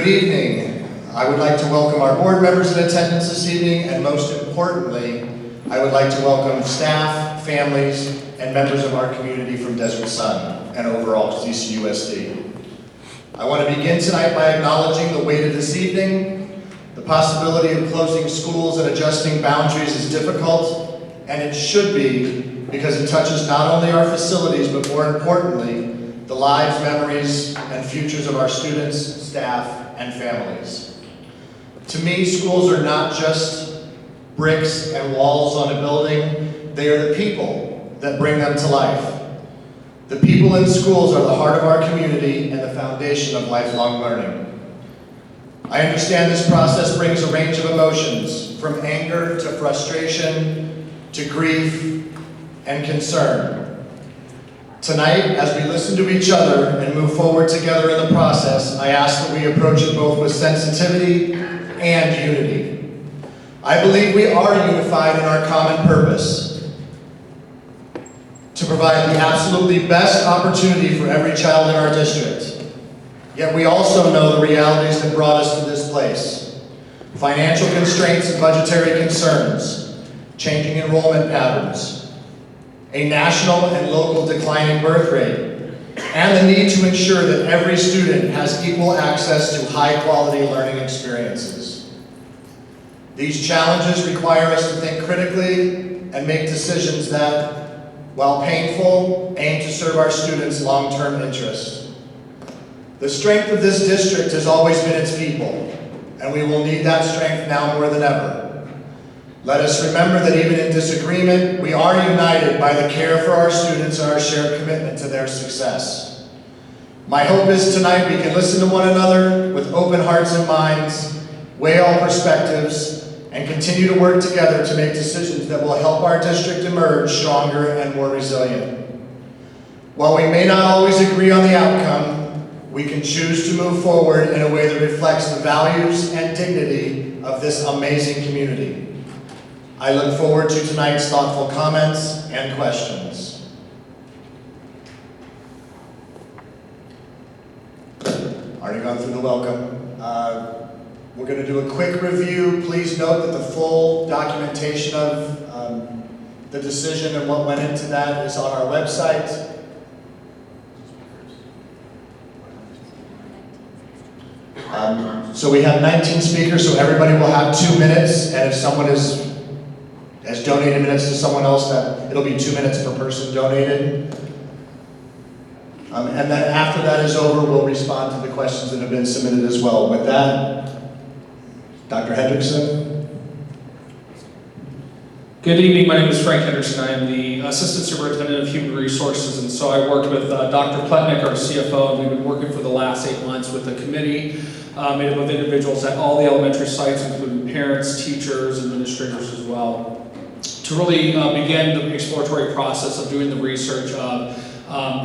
Good evening. I would like to welcome our board members in attendance this evening, and most importantly, I would like to welcome staff, families, and members of our community from Desert Sun and overall DCUSD. I want to begin tonight by acknowledging the weight of this evening. The possibility of closing schools and adjusting boundaries is difficult, and it should be, because it touches not only our facilities, but more importantly, the lives, memories, and futures of our students, staff, and families. To me, schools are not just bricks and walls on a building, they are the people that bring them to life. The people in schools are the heart of our community and the foundation of lifelong learning. I understand this process brings a range of emotions, from anger to frustration to grief and concern. Tonight, as we listen to each other and move forward together in the process, I ask that we approach it both with sensitivity and unity. I believe we are unified in our common purpose: to provide the absolutely best opportunity for every child in our district. Yet we also know the realities that brought us to this place: financial constraints and budgetary concerns, changing enrollment patterns, a national and local declining birth rate, and the need to ensure that every student has equal access to high-quality learning experiences. These challenges require us to think critically and make decisions that, while painful, aim to serve our students' long-term interests. The strength of this district has always been its people, and we will need that strength now more than ever. Let us remember that even in disagreement, we are united by the care for our students and our shared commitment to their success. My hope is tonight we can listen to one another with open hearts and minds, weigh all perspectives, and continue to work together to make decisions that will help our district emerge stronger and more resilient. While we may not always agree on the outcome, we can choose to move forward in a way that reflects the values and dignity of this amazing community. I look forward to tonight's thoughtful comments and questions. Already gone through the welcome. We're going to do a quick review. Please note that the full documentation of the decision and what went into that is on our website. So we have 19 speakers, so everybody will have 2 minutes, and if someone has donated minutes to someone else, that it'll be 2 minutes per person donated. And then after that is over, we'll respond to the questions that have been submitted as well. With that, Dr. Hendrickson. Good evening, my name is Frank Henderson. I am the Assistant Superintendent of Human Resources, and so I worked with Dr. Pletnick, our CFO, and we've been working for the last 8 months with a committee made up of individuals at all the elementary sites, including parents, teachers, administrators as well, to really begin the exploratory process of doing the research of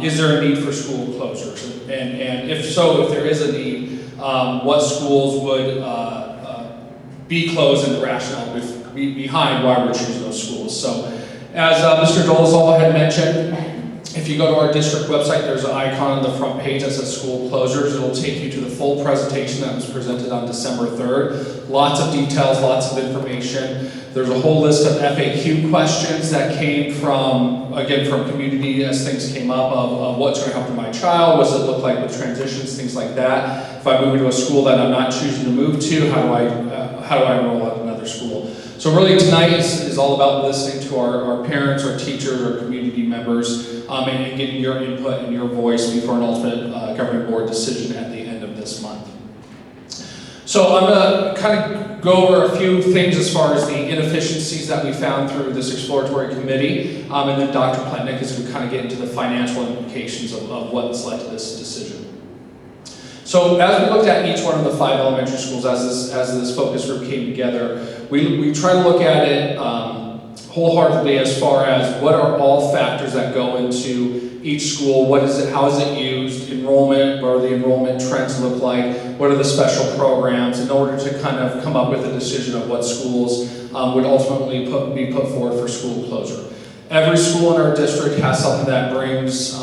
is there a need for school closures? And if so, if there is a need, what schools would be closed and the rationale behind why we're choosing those schools. So as Mr. Dolezal had mentioned, if you go to our district website, there's an icon on the front page that says school closures. It'll take you to the full presentation that was presented on December 3rd. Lots of details, lots of information. There's a whole list of FAQ questions that came from, again, from community as things came up of what's going to happen to my child, what's it look like with transitions, things like that. If I move into a school that I'm not choosing to move to, how do I enroll at another school? So really tonight is all about listening to our parents, our teachers, our community members, and getting your input and your voice before an ultimate governing board decision at the end of this month. So I'm going to kind of go over a few things as far as the inefficiencies that we found through this exploratory committee, and then Dr. Pletnick is going to kind of get into the financial implications of what's led to this decision. So as we looked at each one of the 5 elementary schools as this focus group came together, we try to look at it wholeheartedly as far as what are all factors that go into each school, what is it, how is it used, enrollment, what are the enrollment trends look like, what are the special programs, in order to kind of come up with a decision of what schools would ultimately be put forward for school closure. Every school in our district has something that brings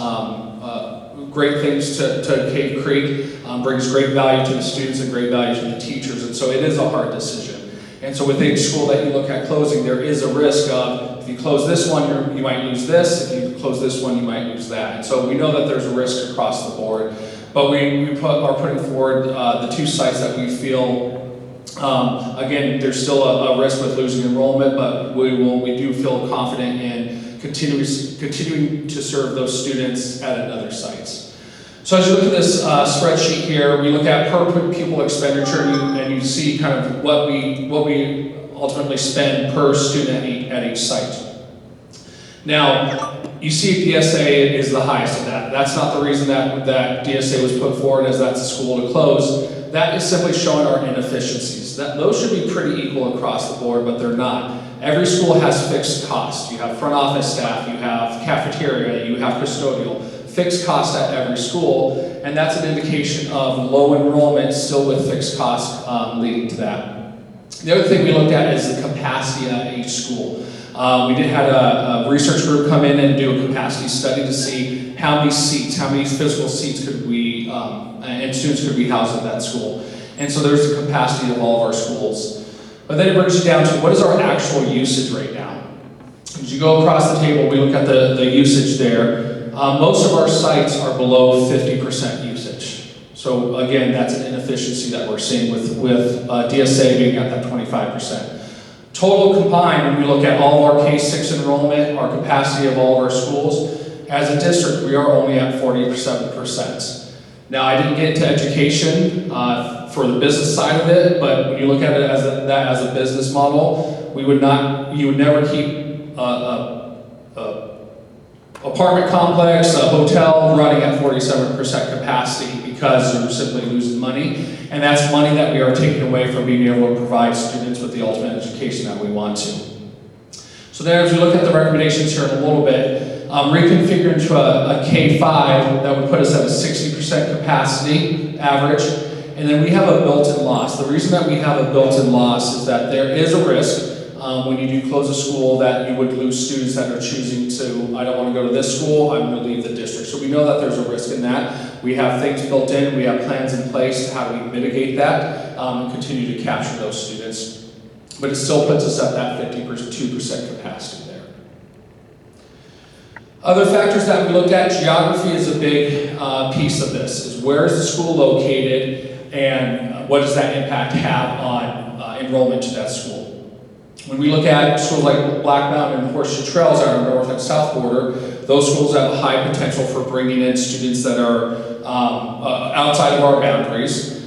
great things to Cave Creek, brings great value to the students and great value to the teachers, and so it is a hard decision. And so with each school that you look at closing, there is a risk of, if you close this one, you might lose this, if you close this one, you might lose that. And so we know that there's a risk across the board, but we are putting forward the 2 sites that we feel, again, there's still a risk with losing enrollment, but we do feel confident in continuing to serve those students at another sites. So as you look at this spreadsheet here, we look at per pupil expenditure, and you see kind of what we ultimately spend per student at each site. Now, you see DSA is the highest of that. That's not the reason that DSA was put forward as that's a school to close. That is simply showing our inefficiencies. Those should be pretty equal across the board, but they're not. Every school has fixed costs. You have front office staff, you have cafeteria, you have custodial. Fixed cost at every school, and that's an indication of low enrollment still with fixed costs leading to that. The other thing we looked at is the capacity at each school. We did have a research group come in and do a capacity study to see how many seats, how many physical seats could we, and students could be housed at that school. And so there's the capacity of all of our schools. But then it brings you down to what is our actual usage right now? As you go across the table, we look at the usage there. Most of our sites are below 50% usage. So again, that's an inefficiency that we're seeing with DSA being at that 25%. Total combined, when we look at all of our K-6 enrollment, our capacity of all of our schools, as a district, we are only at 47%. Now, I didn't get into education for the business side of it, but when you look at it as a business model, you would never keep apartment complex, a hotel running at 47% capacity because you're simply losing money. And that's money that we are taking away from being able to provide students with the ultimate education that we want to. So then as we look at the recommendations here in a little bit, reconfigure into a K-5 that would put us at a 60% capacity average. And then we have a built-in loss. The reason that we have a built-in loss is that there is a risk when you do close a school that you would lose students that are choosing to, I don't want to go to this school, I'm going to leave the district. So we know that there's a risk in that. We have things built in, we have plans in place, how do we mitigate that and continue to capture those students. But it still puts us at that 52% capacity there. Other factors that we looked at, geography is a big piece of this, is where is the school located and what does that impact have on enrollment to that school. When we look at schools like Black Mountain and Horseshoe Trails on our north and south border, those schools have a high potential for bringing in students that are outside of our boundaries.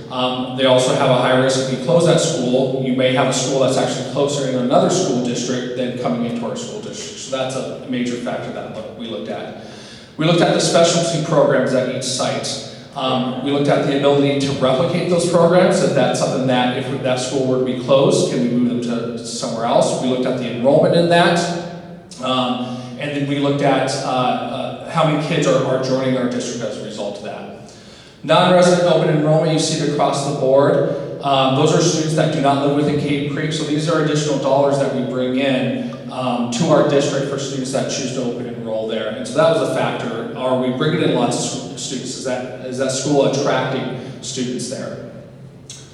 They also have a high risk if you close that school, you may have a school that's actually closer in another school district than coming into our school district. So that's a major factor that we looked at. We looked at the specialty programs at each site. We looked at the ability to replicate those programs, if that's something that, if that school were to be closed, can we move them to somewhere else? We looked at the enrollment in that, and then we looked at how many kids are joining our district as a result of that. Non-resident open enrollment, you see it across the board. Those are students that do not live within Cave Creek, so these are additional dollars that we bring in to our district for students that choose to open enroll there. And so that was a factor. Are we bringing in lots of students? Is that school attracting students there?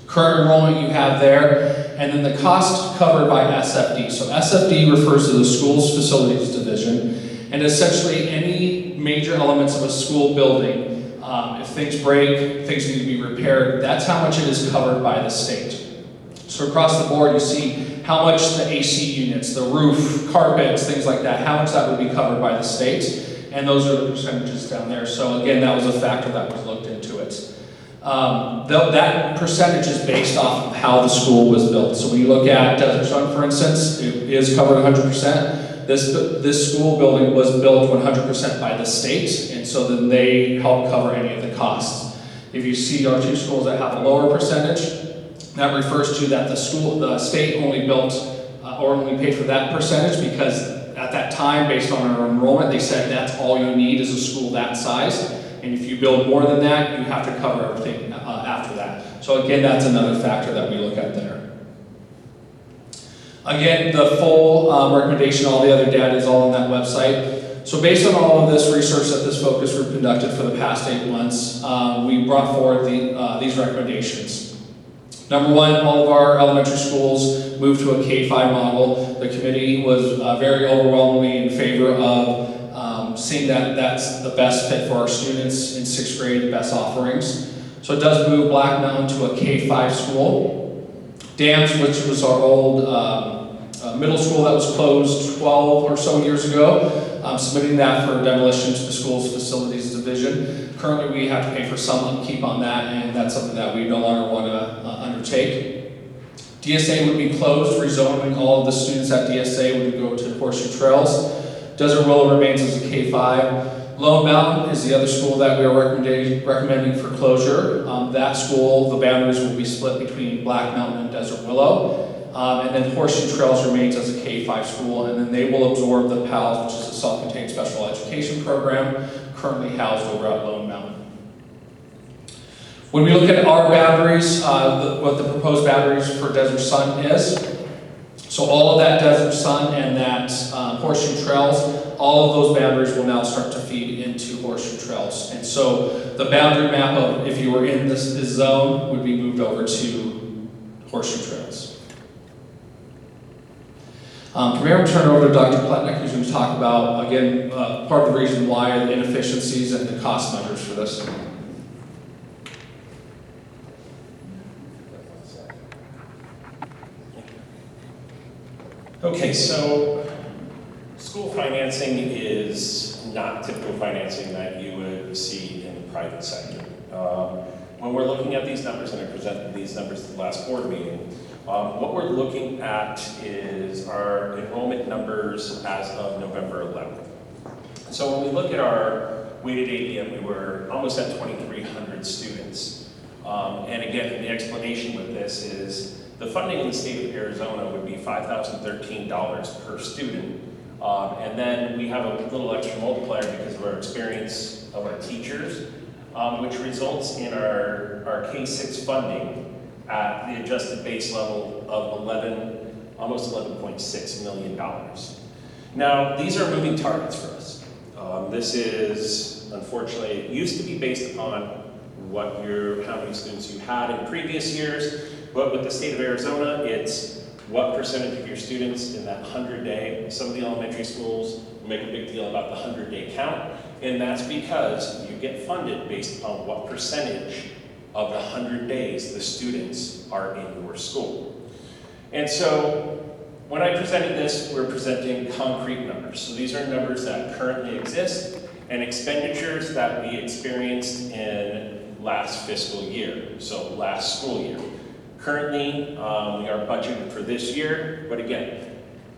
Current enrollment you have there, and then the cost covered by SFD. So SFD refers to the school's facilities division, and essentially any major elements of a school building, if things break, things need to be repaired, that's how much it is covered by the state. So across the board you see how much the AC units, the roof, carpets, things like that, how much that would be covered by the state. And those are the percentages down there. So again, that was a factor that was looked into it. That percentage is based off of how the school was built. So when you look at Desert Sun, for instance, it is covered 100%. This school building was built 100% by the state, and so then they help cover any of the costs. If you see our two schools that have a lower percentage, that refers to that the state only built or only paid for that percentage because at that time, based on our enrollment, they said that's all you need is a school that size. And if you build more than that, you have to cover everything after that. So again, that's another factor that we look at there. Again, the full recommendation, all the other data is all on that website. So based on all of this research that this focus group conducted for the past 8 months, we brought forward these recommendations. Number one, all of our elementary schools moved to a K-5 model. The committee was very overwhelmingly in favor of seeing that that's the best fit for our students in 6th grade, the best offerings. So it does move Black Mountain to a K-5 school. Dams, which was our old middle school that was closed 12 or so years ago, submitting that for demolition to the school's facilities division. Currently, we have to pay for some upkeep on that, and that's something that we no longer want to undertake. DSA would be closed, rezoning all of the students at DSA would go to Horseshoe Trails. Desert Willow remains as a K-5. Lone Mountain is the other school that we are recommending for closure. That school, the boundaries will be split between Black Mountain and Desert Willow. And then Horseshoe Trails remains as a K-5 school, and then they will absorb the PALS, which is a self-contained special education program, currently housed over at Lone Mountain. When we look at our boundaries, what the proposed boundaries for Desert Sun is, so all of that Desert Sun and that Horseshoe Trails, all of those boundaries will now start to feed into Horseshoe Trails. And so the boundary map of if you were in this zone would be moved over to Horseshoe Trails. From here, I'm turn it over to Dr. Pletnick, who's going to talk about, again, part of the reason why the inefficiencies and the cost measures for this. Okay, so school financing is not typical financing that you would see in the private sector. When we're looking at these numbers, and I presented these numbers at the last board meeting, what we're looking at is our enrollment numbers as of November 11th. So when we look at our weighted ADM, we were almost at 2,300 students. And again, the explanation with this is the funding in the state of Arizona would be $5,013 per student. And then we have a little extra multiplier because of our experience of our teachers, which results in our K-6 funding at the adjusted base level of almost $11.6 million. Now, these are moving targets for us. This is, unfortunately, it used to be based upon how many students you had in previous years, but with the state of Arizona, it's what percentage of your students in that 100-day. Some of the elementary schools make a big deal about the 100-day count, and that's because you get funded based upon what percentage of the 100 days the students are in your school. And so when I presented this, we're presenting concrete numbers. So these are numbers that currently exist and expenditures that we experienced in last fiscal year, so last school year. Currently, we are budgeted for this year, but again,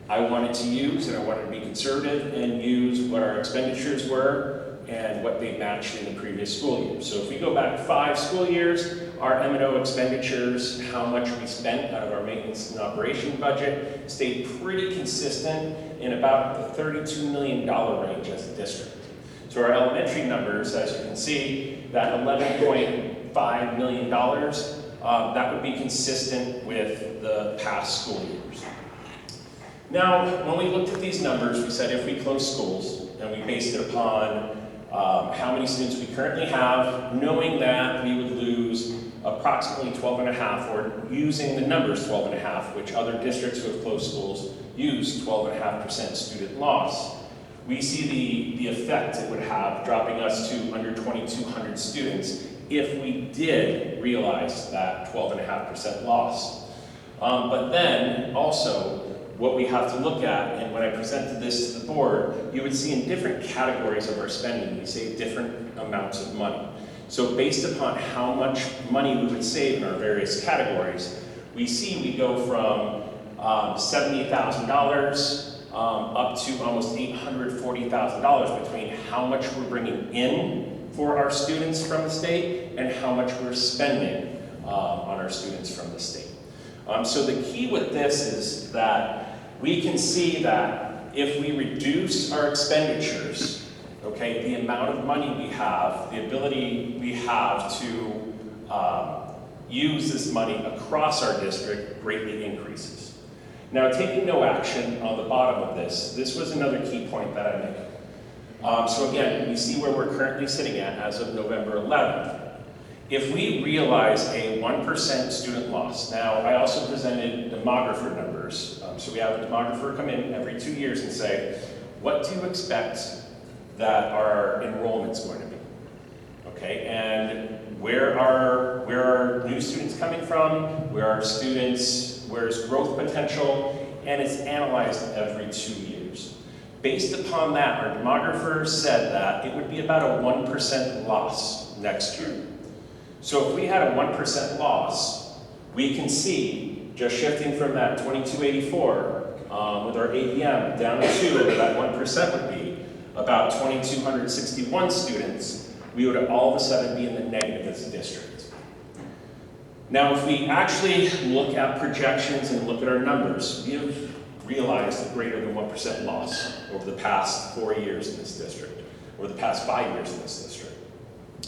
I wanted to use and I wanted to be conservative and use what our expenditures were and what they matched in the previous school year. So if we go back 5 school years, our M&O expenditures, how much we spent out of our maintenance and operation budget, stayed pretty consistent in about the $32 million range as a district. So our elementary numbers, as you can see, that $11.5 million, that would be consistent with the past school years. Now, when we looked at these numbers, we said if we close schools, and we based it upon how many students we currently have, knowing that we would lose approximately 12.5, or using the numbers 12.5, which other districts who have closed schools use 12.5% student loss. We see the effect it would have dropping us to under 2,200 students if we did realize that 12.5% loss. But then also what we have to look at, and when I presented this to the board, you would see in different categories of our spending, we save different amounts of money. So based upon how much money we would save in our various categories, we see we go from $70,000 up to almost $840,000 between how much we're bringing in for our students from the state and how much we're spending on our students from the state. So the key with this is that we can see that if we reduce our expenditures, okay, the amount of money we have, the ability we have to use this money across our district greatly increases. Now, taking no action on the bottom of this was another key point that I made. So again, we see where we're currently sitting at as of November 11th. If we realize a 1% student loss, now I also presented demographer numbers. So we have a demographer come in every 2 years and say, what do you expect that our enrollment's going to be? Okay, and where are new students coming from? Where's growth potential? And it's analyzed every 2 years. Based upon that, our demographer said that it would be about a 1% loss next year. So if we had a 1% loss, we can see, just shifting from that 2284 with our ADM down to where that 1% would be, about 2,261 students, we would all of a sudden be in the negative as a district. Now, if we actually look at projections and look at our numbers, we have realized a greater than 1% loss over the past 4 years in this district, or the past 5 years in this district.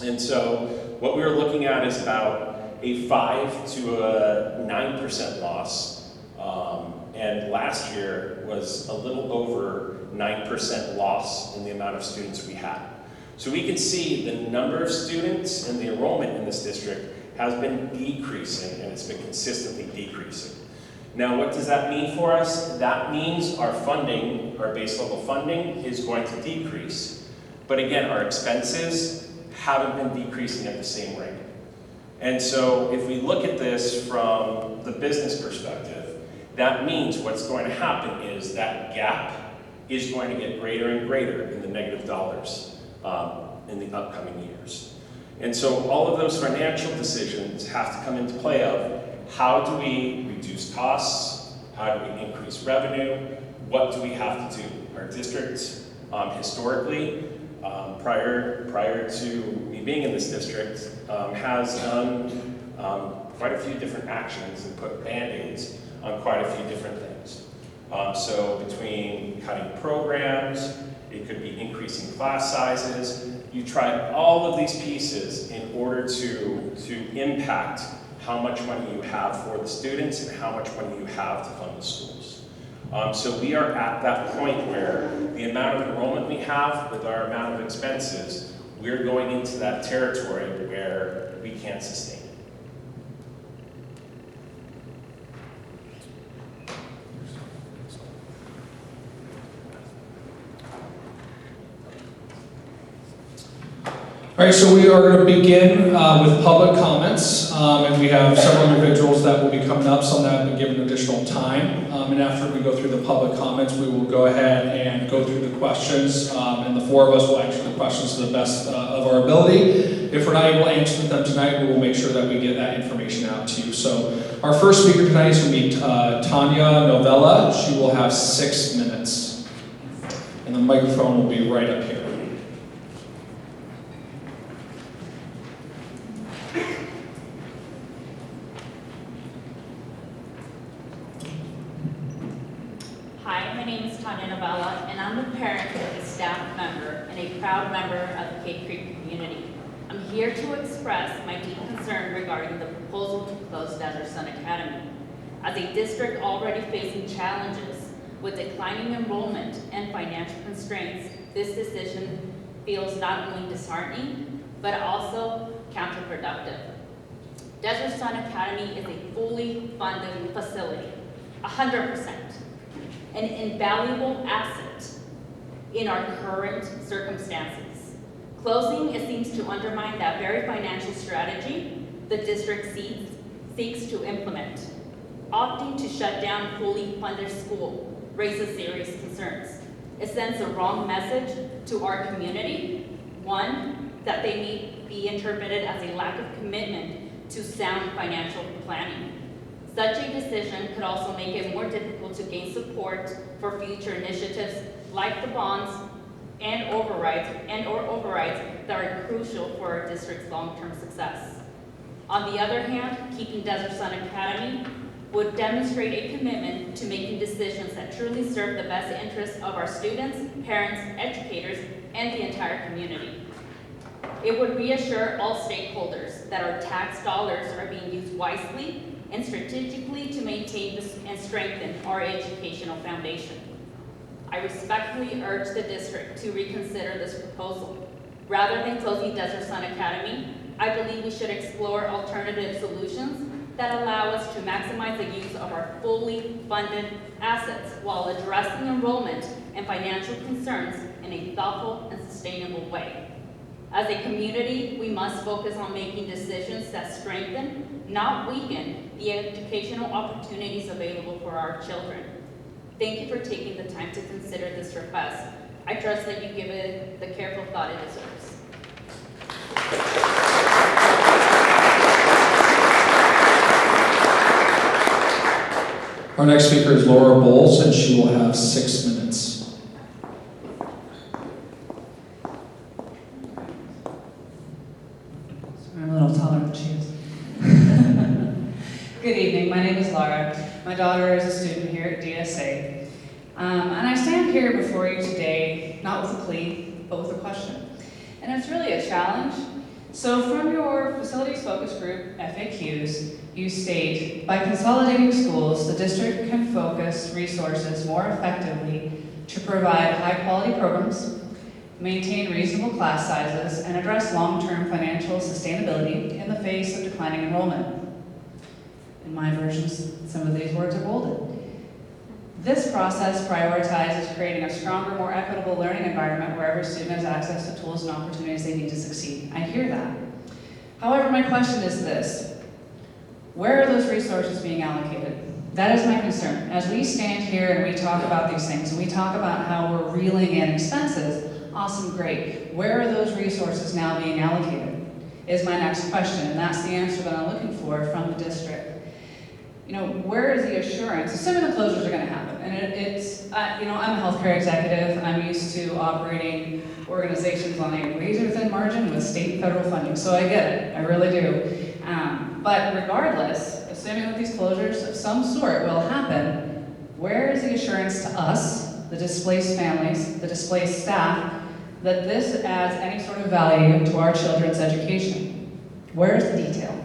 And so what we were looking at is about a 5 to a 9% loss, and last year was a little over 9% loss in the amount of students we had. So we can see the number of students and the enrollment in this district has been decreasing, and it's been consistently decreasing. Now, what does that mean for us? That means our funding, our base level funding, is going to decrease. But again, our expenses haven't been decreasing at the same rate. And so if we look at this from the business perspective, that means what's going to happen is that gap is going to get greater and greater in the negative dollars in the upcoming years. And so all of those financial decisions have to come into play of how do we reduce costs, how do we increase revenue, what do we have to do? Our district historically, prior to me being in this district, has done quite a few different actions and put Band-Aids on quite a few different things. So between cutting programs, it could be increasing class sizes. You try all of these pieces in order to impact how much money you have for the students and how much money you have to fund the schools. So we are at that point where the amount of enrollment we have with our amount of expenses, we're going into that territory where we can't sustain it. All right, so we are going to begin with public comments, and we have several individuals that will be coming up, some that have been given additional time. And after we go through the public comments, we will go ahead and go through the questions, and the four of us will answer the questions to the best of our ability. If we're not able to answer them tonight, we will make sure that we get that information out to you. So our first speaker tonight is going to be Tanya Novella. She will have 6 minutes, and the microphone will be right up here. Hi, my name is Tanya Novella, and I'm a parent, a staff member, and a proud member of the Cave Creek community. I'm here to express my deep concern regarding the proposal to close Desert Sun Academy. As a district already facing challenges with declining enrollment and financial constraints, this decision feels not only disheartening, but also counterproductive. Desert Sun Academy is a fully funded facility, 100%. An invaluable asset in our current circumstances. Closing, it seems to undermine that very financial strategy the district seeks to implement. Opting to shut down fully funded school raises serious concerns. It sends a wrong message to our community. One, that they may be interpreted as a lack of commitment to sound financial planning. Such a decision could also make it more difficult to gain support for future initiatives like the bonds and overrides that are crucial for our district's long-term success. On the other hand, keeping Desert Sun Academy would demonstrate a commitment to making decisions that truly serve the best interests of our students, parents, educators, and the entire community. It would reassure all stakeholders that our tax dollars are being used wisely and strategically to maintain and strengthen our educational foundation. I respectfully urge the district to reconsider this proposal. Rather than closing Desert Sun Academy, I believe we should explore alternative solutions that allow us to maximize the use of our fully funded assets while addressing enrollment and financial concerns in a thoughtful and sustainable way. As a community, we must focus on making decisions that strengthen, not weaken, the educational opportunities available for our children. Thank you for taking the time to consider this request. I trust that you give it the careful thought it deserves. Our next speaker is Laura Bowles, and she will have 6 minutes. I'm a little taller than she is. Good evening, my name is Laura. My daughter is a student here at DSA. And I stand here before you today, not with a plea, but with a question. And it's really a challenge. So from your facilities focus group FAQs, you state, by consolidating schools, the district can focus resources more effectively to provide high-quality programs, maintain reasonable class sizes, and address long-term financial sustainability in the face of declining enrollment. In my versions, some of these words are bolded. This process prioritizes creating a stronger, more equitable learning environment where every student has access to tools and opportunities they need to succeed. I hear that. However, my question is this: where are those resources being allocated? That is my concern. As we stand here and we talk about these things, and we talk about how we're reeling in expenses, awesome, great. Where are those resources now being allocated? Is my next question, and that's the answer that I'm looking for from the district. You know, where is the assurance, assuming the closures are going to happen? And you know, I'm a healthcare executive. I'm used to operating organizations on a razor-thin margin with state and federal funding, so I get it. I really do. But regardless, assuming that these closures of some sort will happen, where is the assurance to us, the displaced families, the displaced staff, that this adds any sort of value to our children's education? Where is the detail?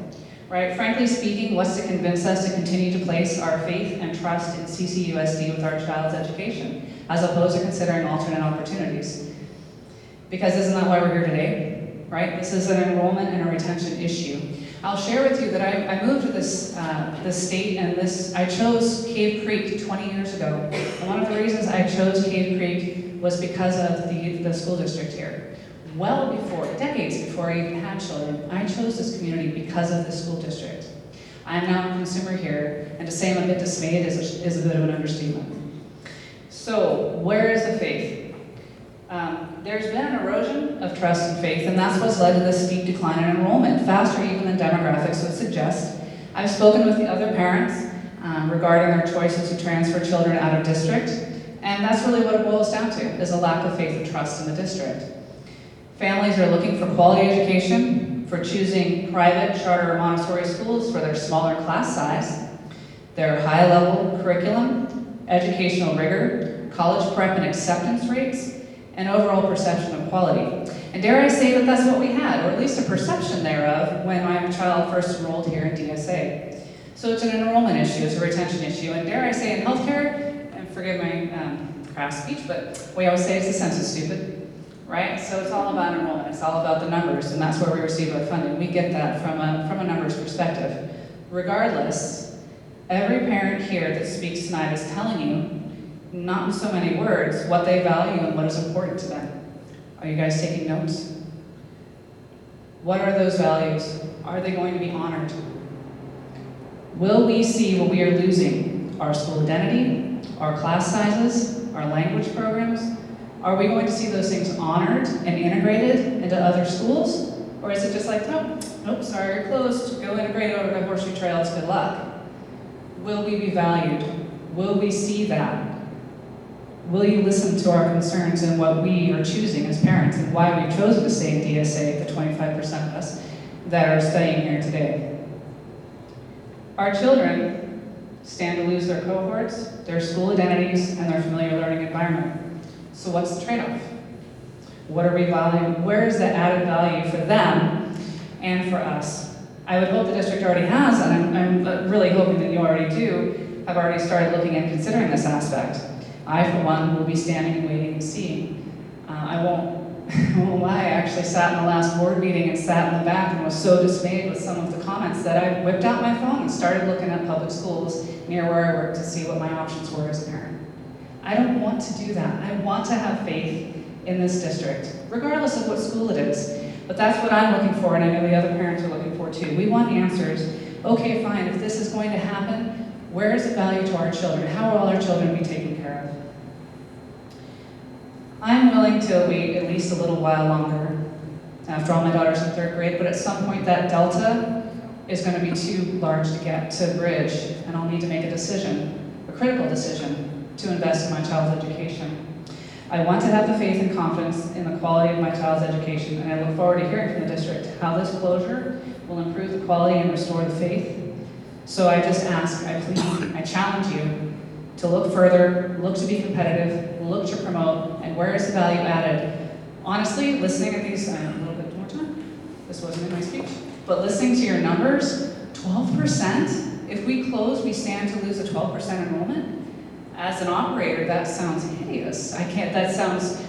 Right? Frankly speaking, what's to convince us to continue to place our faith and trust in CCUSD with our child's education, as opposed to considering alternate opportunities? Because isn't that why we're here today? Right? This is an enrollment and a retention issue. I'll share with you that I moved to this state, and I chose Cave Creek 20 years ago. And one of the reasons I chose Cave Creek was because of the school district here. Well before, decades before I even had children, I chose this community because of the school district. I am now a consumer here, and to say I'm a bit dismayed is a bit of an understatement. So, where is the faith? There's been an erosion of trust and faith, and that's what's led to this steep decline in enrollment, faster even than demographics would suggest. I've spoken with the other parents regarding their choices to transfer children out of district, and that's really what it boils down to, is a lack of faith and trust in the district. Families are looking for quality education, for choosing private charter or Montessori schools for their smaller class size, their high-level curriculum, educational rigor, college prep and acceptance rates, and overall perception of quality. And dare I say that that's what we had, or at least a perception thereof, when my child first enrolled here in DSA. So it's an enrollment issue, it's a retention issue, and dare I say in healthcare, and forgive my crass speech, but we always say it's the census, stupid, right? So it's all about enrollment, it's all about the numbers, and that's where we receive our funding. We get that from a numbers perspective. Regardless, every parent here that speaks tonight is telling you, not in so many words, what they value and what is important to them. Are you guys taking notes? What are those values? Are they going to be honored? Will we see what we are losing? Our school identity, our class sizes, our language programs? Are we going to see those things honored and integrated into other schools? Or is it just like, nope, sorry, you're closed, go integrate over to Horseshoe Trails, good luck? Will we be valued? Will we see that? Will you listen to our concerns and what we are choosing as parents and why we've chosen to stay in DSA, the 25% of us that are studying here today? Our children stand to lose their cohorts, their school identities, and their familiar learning environment. So what's the trade-off? What are we valuing? Where is the added value for them and for us? I would hope the district already has, and I'm really hoping that you already do, have already started looking and considering this aspect. I, for one, will be standing and waiting and seeing. I won't lie, I actually sat in the last board meeting and sat in the back and was so dismayed with some of the comments that I whipped out my phone and started looking at public schools near where I work to see what my options were as a parent. I don't want to do that. I want to have faith in this district, regardless of what school it is. But that's what I'm looking for, and I know the other parents are looking for too. We want answers. Okay, fine, if this is going to happen, where is the value to our children? How will all our children be taken care of? I'm willing to wait at least a little while longer. After all, my daughter's in 3rd grade, but at some point that delta is going to be too large to bridge, and I'll need to make a decision, a critical decision, to invest in my child's education. I want to have the faith and confidence in the quality of my child's education, and I look forward to hearing from the district how this closure will improve the quality and restore the faith. So I just ask, I plead, I challenge you to look further, look to be competitive, look to promote, and where is the value added? Honestly, listening to these, a little bit more time, this wasn't in my speech, but listening to your numbers, 12%, if we close, we stand to lose a 12% enrollment? As an operator, that sounds hideous.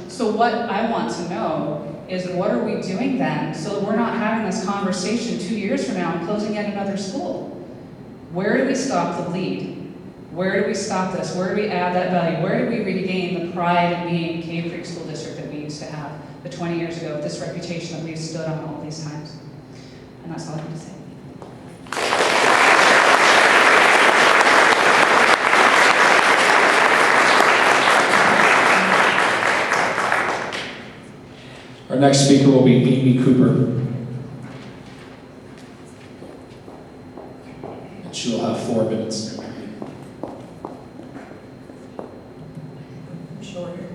So what I want to know is what are we doing then so that we're not having this conversation 2 years from now and closing yet another school? Where do we stop the bleed? Where do we stop this? Where do we add that value? Where do we regain the pride in being Cave Creek School District that we used to have the 20 years ago, this reputation that we've stood on all these times? And that's all I have to say. Our next speaker will be Amy Cooper. And she will have 4 minutes. Shorter.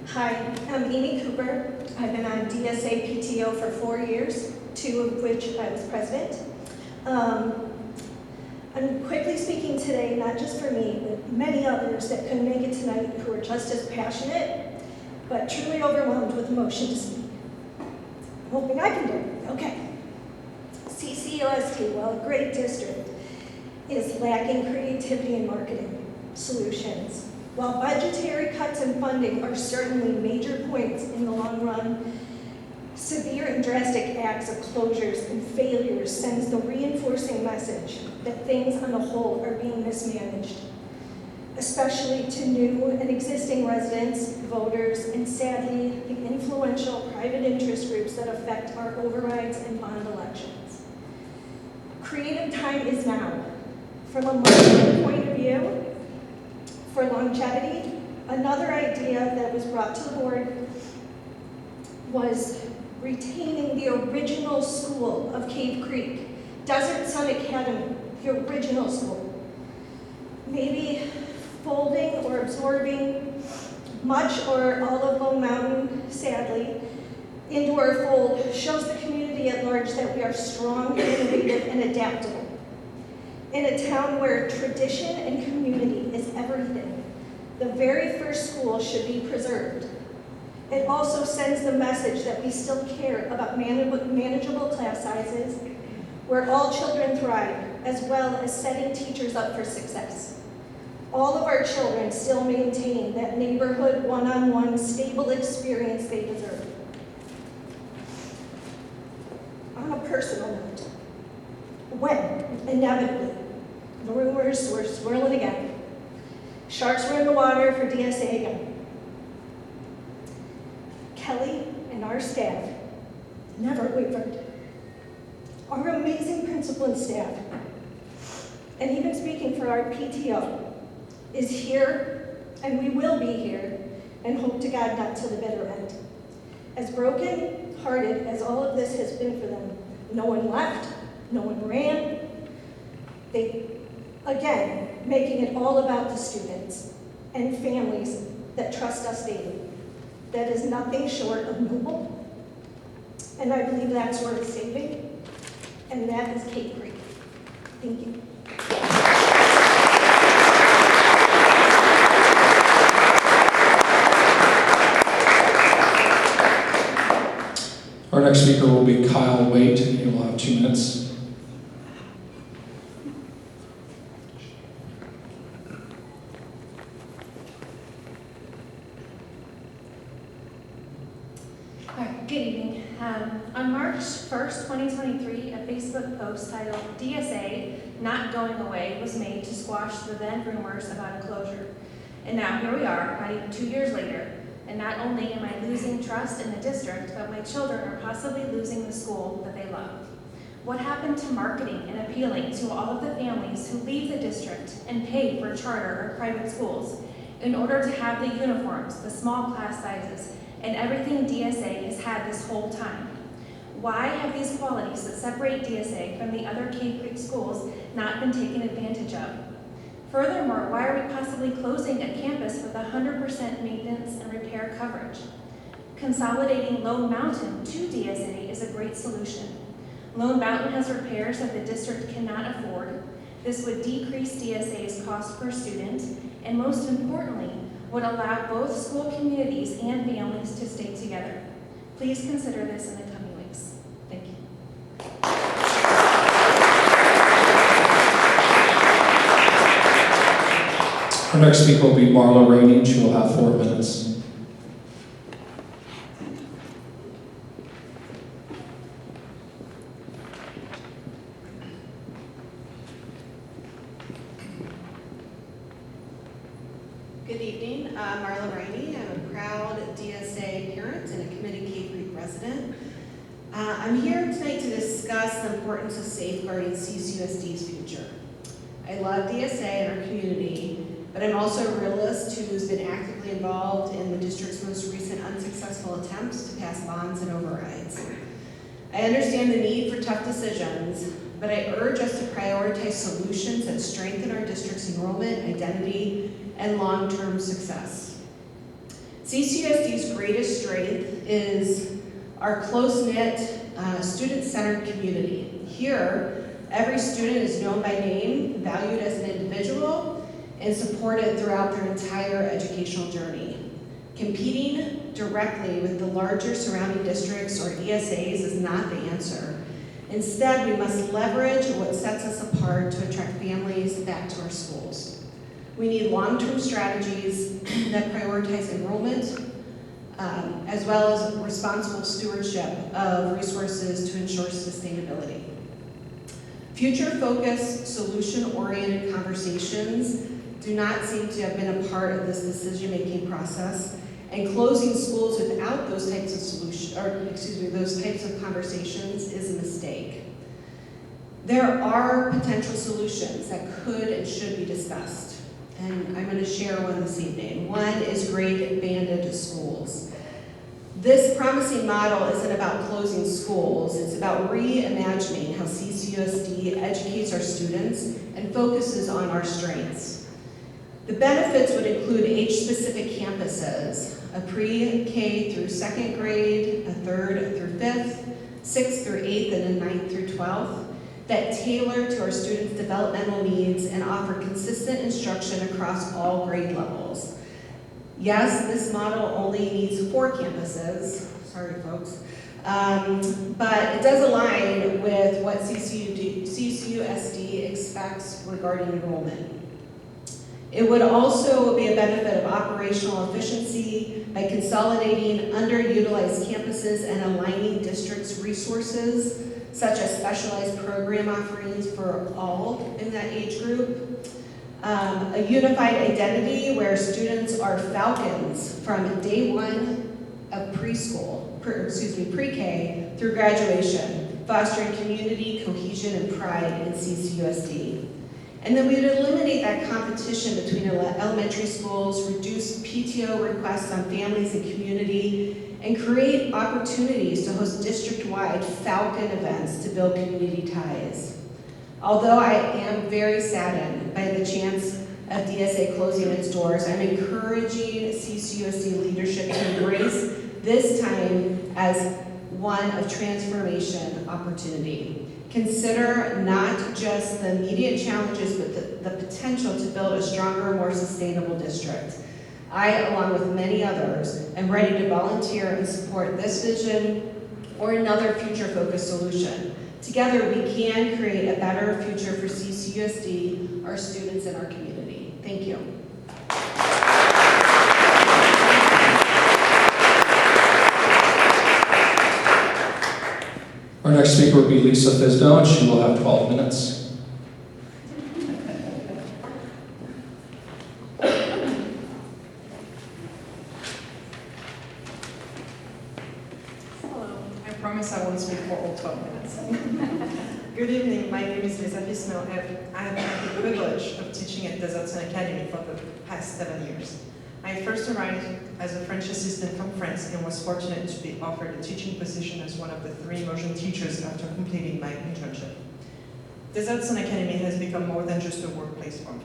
Hi, I'm Amy Cooper. I've been on DSA PTO for 4 years, 2 of which I was president. I'm quickly speaking today, not just for me, but many others that couldn't make it tonight who are just as passionate, but truly overwhelmed with emotion to speak. I'm hoping I can do it. Okay. CCUSD, while a great district, is lacking creativity and marketing solutions. While budgetary cuts and funding are certainly major points in the long run, severe and drastic acts of closures and failures sends the reinforcing message that things on the whole are being mismanaged, especially to new and existing residents, voters, and sadly, the influential private interest groups that affect our overrides and bond elections. Creative time is now. From a marketing point of view, for longevity, another idea that was brought to the board was retaining the original school of Cave Creek, Desert Sun Academy, the original school. Maybe folding or absorbing much or all of Lone Mountain, sadly, into our fold shows the community at large that we are strong, innovative, and adaptable. In a town where tradition and community is everything, the very first school should be preserved. It also sends the message that we still care about manageable class sizes, where all children thrive, as well as setting teachers up for success. All of our children still maintain that neighborhood one-on-one stable experience they deserve. On a personal note, when, inevitably, the rumors were swirling again, sharks were in the water for DSA again, Kelly and our staff never wavered. Our amazing principal and staff, and even speaking for our PTO, is here, and we will be here, and hope to God not till the bitter end. As broken-hearted as all of this has been for them, no one left, no one ran. They, again, making it all about the students and families that trust us daily. That is nothing short of noble, and I believe that's worth saving, and that is Cave Creek. Thank you. Our next speaker will be Kyle Waite, and he will have 2 minutes. Good evening. On March 1st, 2023, a Facebook post titled DSA Not Going Away was made to squash the then rumors about a closure. And now here we are, not even 2 years later, and not only am I losing trust in the district, but my children are possibly losing the school that they love. What happened to marketing and appealing to all of the families who leave the district and pay for charter or private schools in order to have the uniforms, the small class sizes, and everything DSA has had this whole time? Why have these qualities that separate DSA from the other Cave Creek schools not been taken advantage of? Furthermore, why are we possibly closing a campus with 100% maintenance and repair coverage? Consolidating Lone Mountain to DSA is a great solution. Lone Mountain has repairs that the district cannot afford. This would decrease DSA's cost per student, and most importantly, would allow both school communities and families to stay together. Please consider this in the coming weeks. Thank you. Our next speaker will be Marla Rainey. She will have 4 minutes. Good evening, Marla Rainey. I'm a proud DSA parent and a committed Cave Creek resident. I'm here tonight to discuss the importance of safeguarding CCUSD's future. I love DSA and our community, but I'm also a realist who's been actively involved in the district's most recent unsuccessful attempts to pass bonds and overrides. I understand the need for tough decisions, but I urge us to prioritize solutions that strengthen our district's enrollment, identity, and long-term success. CCUSD's greatest strength is our close-knit, student-centered community. Here, every student is known by name, valued as an individual, and supported throughout their entire educational journey. Competing directly with the larger surrounding districts or ESAs is not the answer. Instead, we must leverage what sets us apart to attract families back to our schools. We need long-term strategies that prioritize enrollment, as well as responsible stewardship of resources to ensure sustainability. Future-focused, solution-oriented conversations do not seem to have been a part of this decision-making process, and closing schools without those types of those types of conversations is a mistake. There are potential solutions that could and should be discussed, and I'm going to share one this evening. One is grade banded schools. This promising model isn't about closing schools, it's about reimagining how CCUSD educates our students and focuses on our strengths. The benefits would include age-specific campuses, a pre-K through 2nd grade, a 3rd through 5th, 6th through 8th, and a 9th through 12th, that tailor to our students' developmental needs and offer consistent instruction across all grade levels. Yes, this model only needs 4 campuses, sorry folks, but it does align with what CCUSD expects regarding enrollment. It would also be a benefit of operational efficiency by consolidating underutilized campuses and aligning districts' resources, such as specialized program offerings for all in that age group. A unified identity where students are Falcons from day one of pre-K through graduation, fostering community, cohesion, and pride in CCUSD. And then we would eliminate that competition between elementary schools, reduce PTO requests on families and community, and create opportunities to host district-wide Falcon events to build community ties. Although I am very saddened by the chance of DSA closing its doors, I'm encouraging CCUSD leadership to embrace this time as one of transformation opportunity. Consider not just the immediate challenges, but the potential to build a stronger, more sustainable district. I, along with many others, am ready to volunteer and support this vision or another future-focused solution. Together, we can create a better future for CCUSD, our students, and our community. Thank you. Our next speaker will be Lisa Fisdo, and she will have 12 minutes. Hello. I promise I won't speak for all 12 minutes. Good evening. My name is Lisa Fisno. I have had the privilege of teaching at Desertson Academy for the past 7 years. I first arrived as a French assistant from France and was fortunate to be offered a teaching position as one of the 3 immersion teachers after completing my internship. Desertson Academy has become more than just a workplace for me.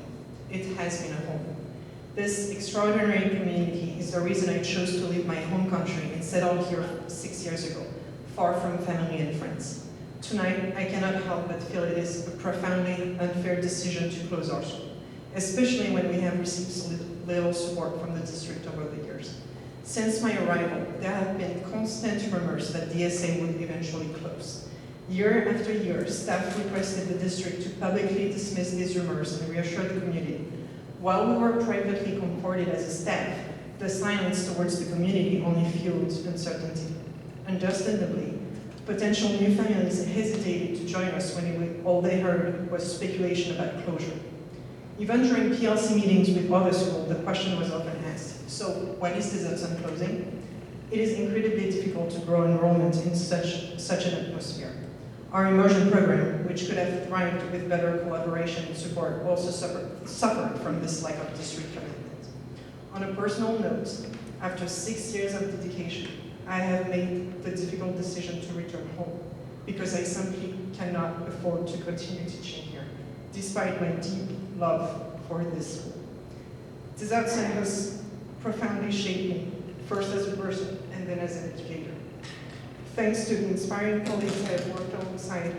It has been a home. This extraordinary community is the reason I chose to leave my home country and settle here 6 years ago, far from family and friends. Tonight, I cannot help but feel it is a profoundly unfair decision to close our school, especially when we have received so little support from the district over the years. Since my arrival, there have been constant rumors that DSA would eventually close. Year after year, staff requested the district to publicly dismiss these rumors and reassure the community. While we were privately comforted as a staff, the silence towards the community only fueled uncertainty. Understandably, potential new families hesitated to join us when all they heard was speculation about closure. Even during PLC meetings with other schools, the question was often asked, so when is Desertson closing? It is incredibly difficult to grow enrollment in such an atmosphere. Our immersion program, which could have thrived with better collaboration and support, also suffered from this lack of district commitment. On a personal note, after 6 years of dedication, I have made the difficult decision to return home because I simply cannot afford to continue teaching here, despite my deep love for this school. Desertson has profoundly shaped me, first as a person and then as an educator. Thanks to the inspiring colleagues I have worked alongside,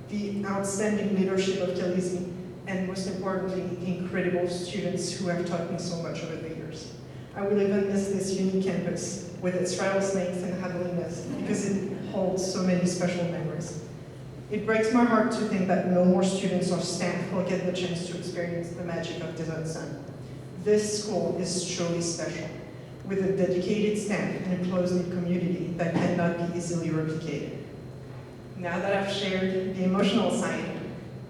the outstanding leadership of Khaleesi, and most importantly, the incredible students who have taught me so much over the years. I will even miss this unique campus with its rattlesnakes and javelinas because it holds so many special memories. It breaks my heart to think that no more students or staff will get the chance to experience the magic of Desertson. This school is truly special, with a dedicated staff and a close-knit community that cannot be easily replicated. Now that I've shared the emotional side,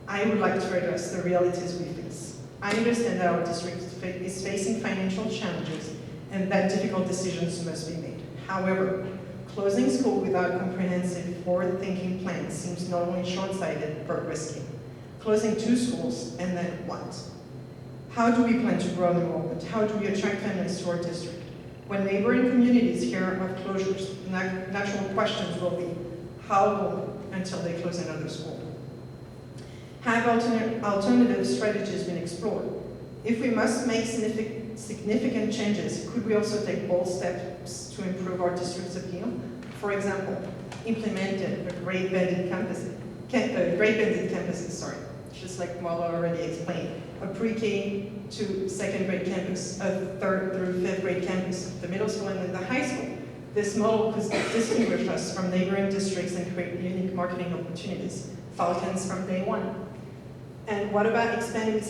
I would like to address the realities we face. I understand that our district is facing financial challenges and that difficult decisions must be made. However, closing school without a comprehensive forward-thinking plan seems not only short-sighted, but risky. Closing 2 schools, and then what? How do we plan to grow enrollment? How do we attract families to our district? When neighboring communities hear of closures, natural questions will be, how long until they close another school? Have alternative strategies been explored? If we must make significant changes, could we also take bold steps to improve our district's appeal? For example, implemented a grade banded campuses, just like Marla already explained, a pre-K to 2nd grade campus, a 3rd through 5th grade campus, the middle school and then the high school. This model could distinguish us from neighboring districts and create unique marketing opportunities. Falcons from day one. And what about expanding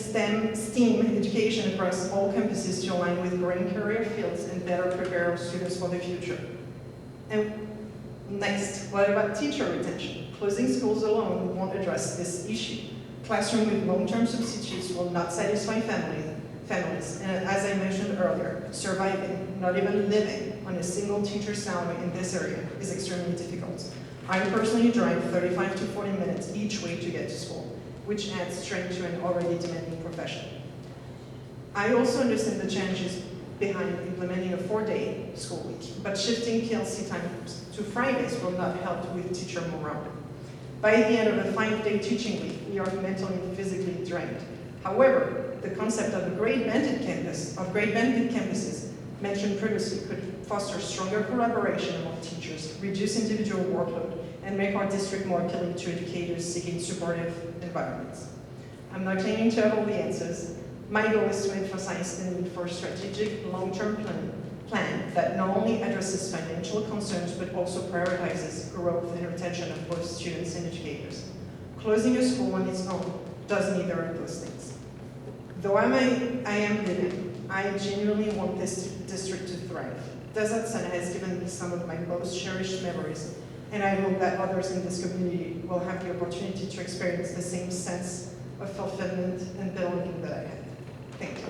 STEAM education across all campuses to align with growing career fields and better prepare our students for the future? And next, what about teacher retention? Closing schools alone won't address this issue. Classroom with long-term substitutes will not satisfy families. And as I mentioned earlier, surviving, not even living, on a single teacher's salary in this area is extremely difficult. I personally drive 35 to 40 minutes each way to get to school, which adds strain to an already demanding profession. I also understand the challenges behind implementing a 4-day school week, but shifting PLC times to Fridays will not help with teacher morale. By the end of a 5-day teaching week, we are mentally and physically drained. However, the concept of grade-banded campuses mentioned previously could foster stronger collaboration among teachers, reduce individual workload, and make our district more appealing to educators seeking supportive environments. I'm not claiming to have all the answers. My goal is to emphasize the need for a strategic, long-term plan that not only addresses financial concerns, but also prioritizes growth and retention of both students and educators. Closing a school on its own does neither of those things. Though I am living, I genuinely want this district to thrive. Desertson has given me some of my most cherished memories, and I hope that others in this community will have the opportunity to experience the same sense of fulfillment and belonging that I had. Thank you.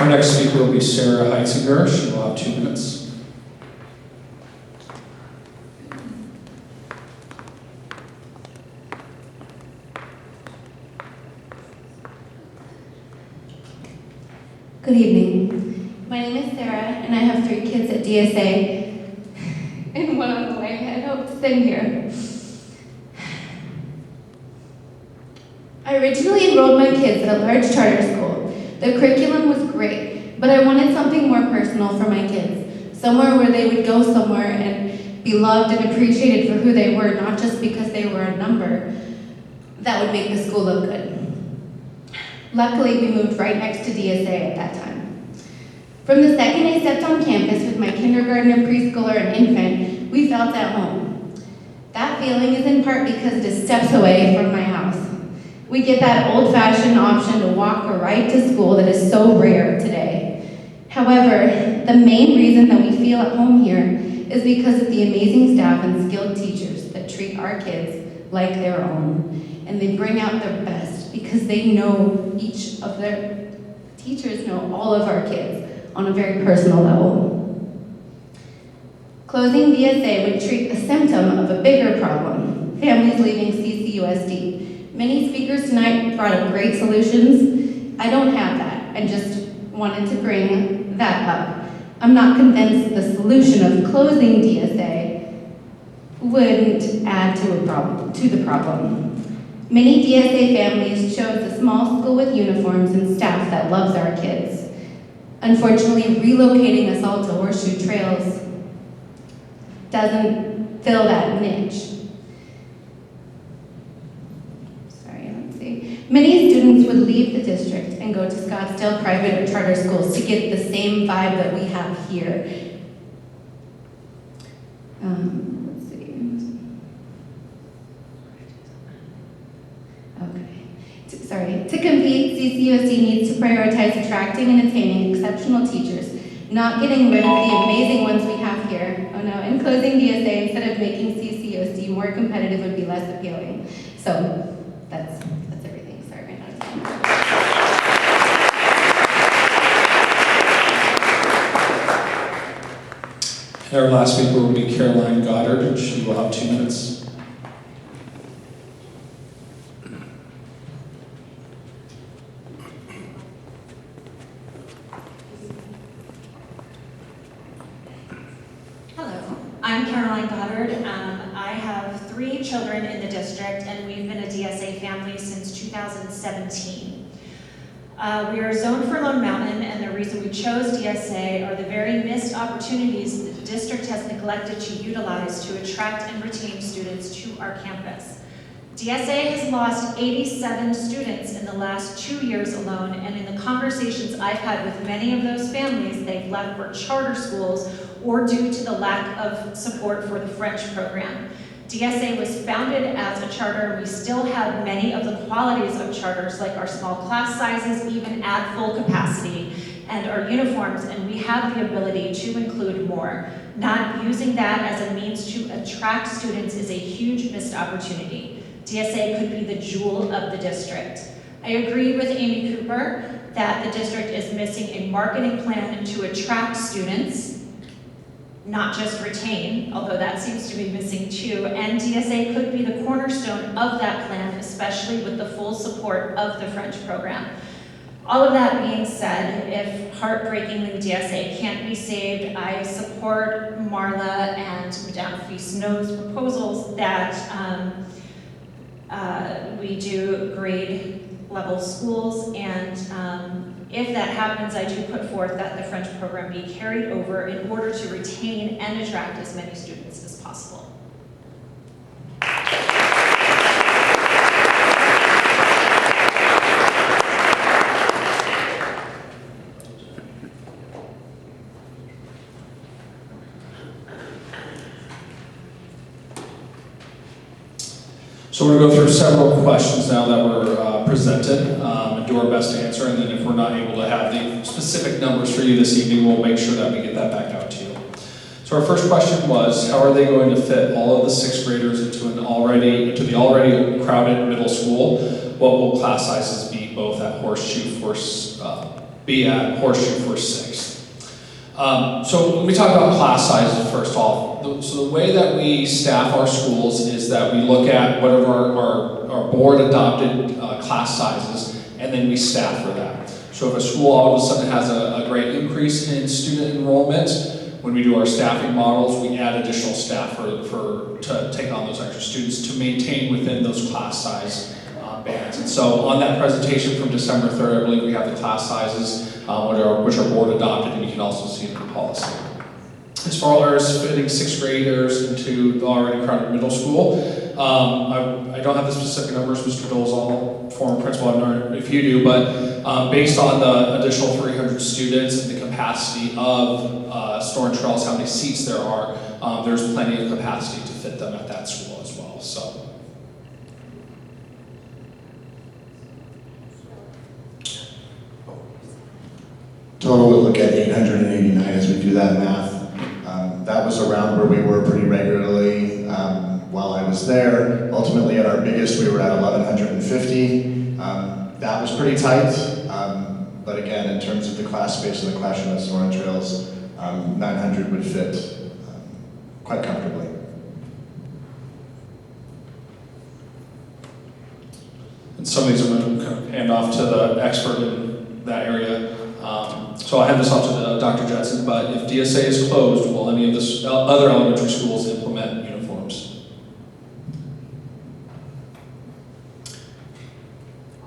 Our next speaker will be Sarah Heitzinger. She will have 2 minutes. Good evening. My name is Sarah, and I have 3 kids at DSA, and one on the way. I hope to sing here. I originally enrolled my kids at a large charter school. The curriculum was great, but I wanted something more personal for my kids, somewhere where they would go somewhere and be loved and appreciated for who they were, not just because they were a number. That would make the school look good. Luckily, we moved right next to DSA at that time. From the second I stepped on campus with my kindergartner, preschooler, and infant, we felt at home. That feeling is in part because it is steps away from my house. We get that old-fashioned option to walk or ride to school that is so rare today. However, the main reason that we feel at home here is because of the amazing staff and skilled teachers that treat our kids like their own. And they bring out their best because they know each of their teachers know all of our kids on a very personal level. Closing DSA would treat a symptom of a bigger problem, families leaving CCUSD. Many speakers tonight brought up great solutions. I don't have that. I just wanted to bring that up. I'm not convinced the solution of closing DSA wouldn't add to the problem. Many DSA families chose a small school with uniforms and staff that loves our kids. Unfortunately, relocating us all to Horseshoe Trails doesn't fill that niche. Many students would leave the district and go to Scottsdale private or charter schools to get the same vibe that we have here. Let's see. Okay. To compete, CCUSD needs to prioritize attracting and attaining exceptional teachers, not getting rid of the amazing ones we have here. Oh no, and closing DSA instead of making CCUSD more competitive would be less appealing. So that's everything. Sorry, ran out of time. And our last speaker will be Caroline Goddard. She will have 2 minutes. I'm Caroline Goddard. I have 3 children in the district, and we've been a DSA family since 2017. We are zoned for Lone Mountain, and the reason we chose DSA are the very missed opportunities that the district has neglected to utilize to attract and retain students to our campus. DSA has lost 87 students in the last 2 years alone, and in the conversations I've had with many of those families, they've left for charter schools or due to the lack of support for the French program. DSA was founded as a charter, and we still have many of the qualities of charters, like our small class sizes, even at full capacity, and our uniforms, and we have the ability to include more. Not using that as a means to attract students is a huge missed opportunity. DSA could be the jewel of the district. I agree with Amy Cooper that the district is missing a marketing plan to attract students, not just retain, although that seems to be missing too, and DSA could be the cornerstone of that plan, especially with the full support of the French program. All of that being said, if heartbreakingly DSA can't be saved, I support Marla and Madame Fisneau's proposals that we do grade level schools, and if that happens, I do put forth that the French program be carried over in order to retain and attract as many students as possible. So we're going to go through several questions now that were presented. and do our best to answer. And then if we're not able to have the specific numbers for you this evening, we'll make sure that we get that back out to you. So our first question was, how are they going to fit all of the sixth graders into the already crowded middle school? What will class sizes be both at Horseshoe for sixth? So when we talk about class sizes, first off, so the way that we staff our schools is that we look at what are our board adopted class sizes, and then we staff for that. So if a school all of a sudden has a great increase in student enrollment, when we do our staffing models, we add additional staff to take on those extra students to maintain within those class size bands. And so on that presentation from December 3rd, I believe we have the class sizes, which are board adopted, and you can also see it in the policy. As far as fitting sixth graders into the already crowded middle school, I don't have the specific numbers. Mr. Dolezal, former principal, I don't know if you do, but based on the additional 300 students and the capacity of Storen Trails, how many seats there are, there's plenty of capacity to fit them at that school as well. So. Total would look at 889 as we do that math. That was around where we were pretty regularly while I was there. Ultimately, at our biggest, we were at 1,150. That was pretty tight, but again, in terms of the class space in the classroom at Storen Trails, 900 would fit quite comfortably. And some of these I'm going to kind of hand off to the expert in that area. So I'll hand this off to Dr. Jetson, but if DSA is closed, will any of the other elementary schools implement uniforms?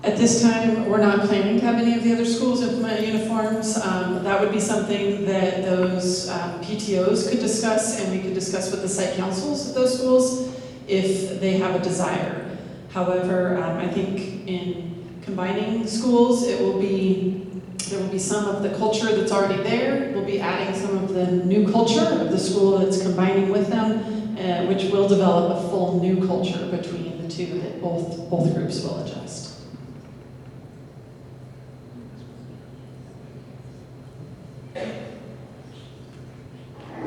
At this time, we're not planning to have any of the other schools implement uniforms. That would be something that those PTOs could discuss, and we could discuss with the site councils of those schools if they have a desire. However, I think in combining schools, there will be some of the culture that's already there. We'll be adding some of the new culture of the school that's combining with them, which will develop a full new culture between the two that both groups will adjust.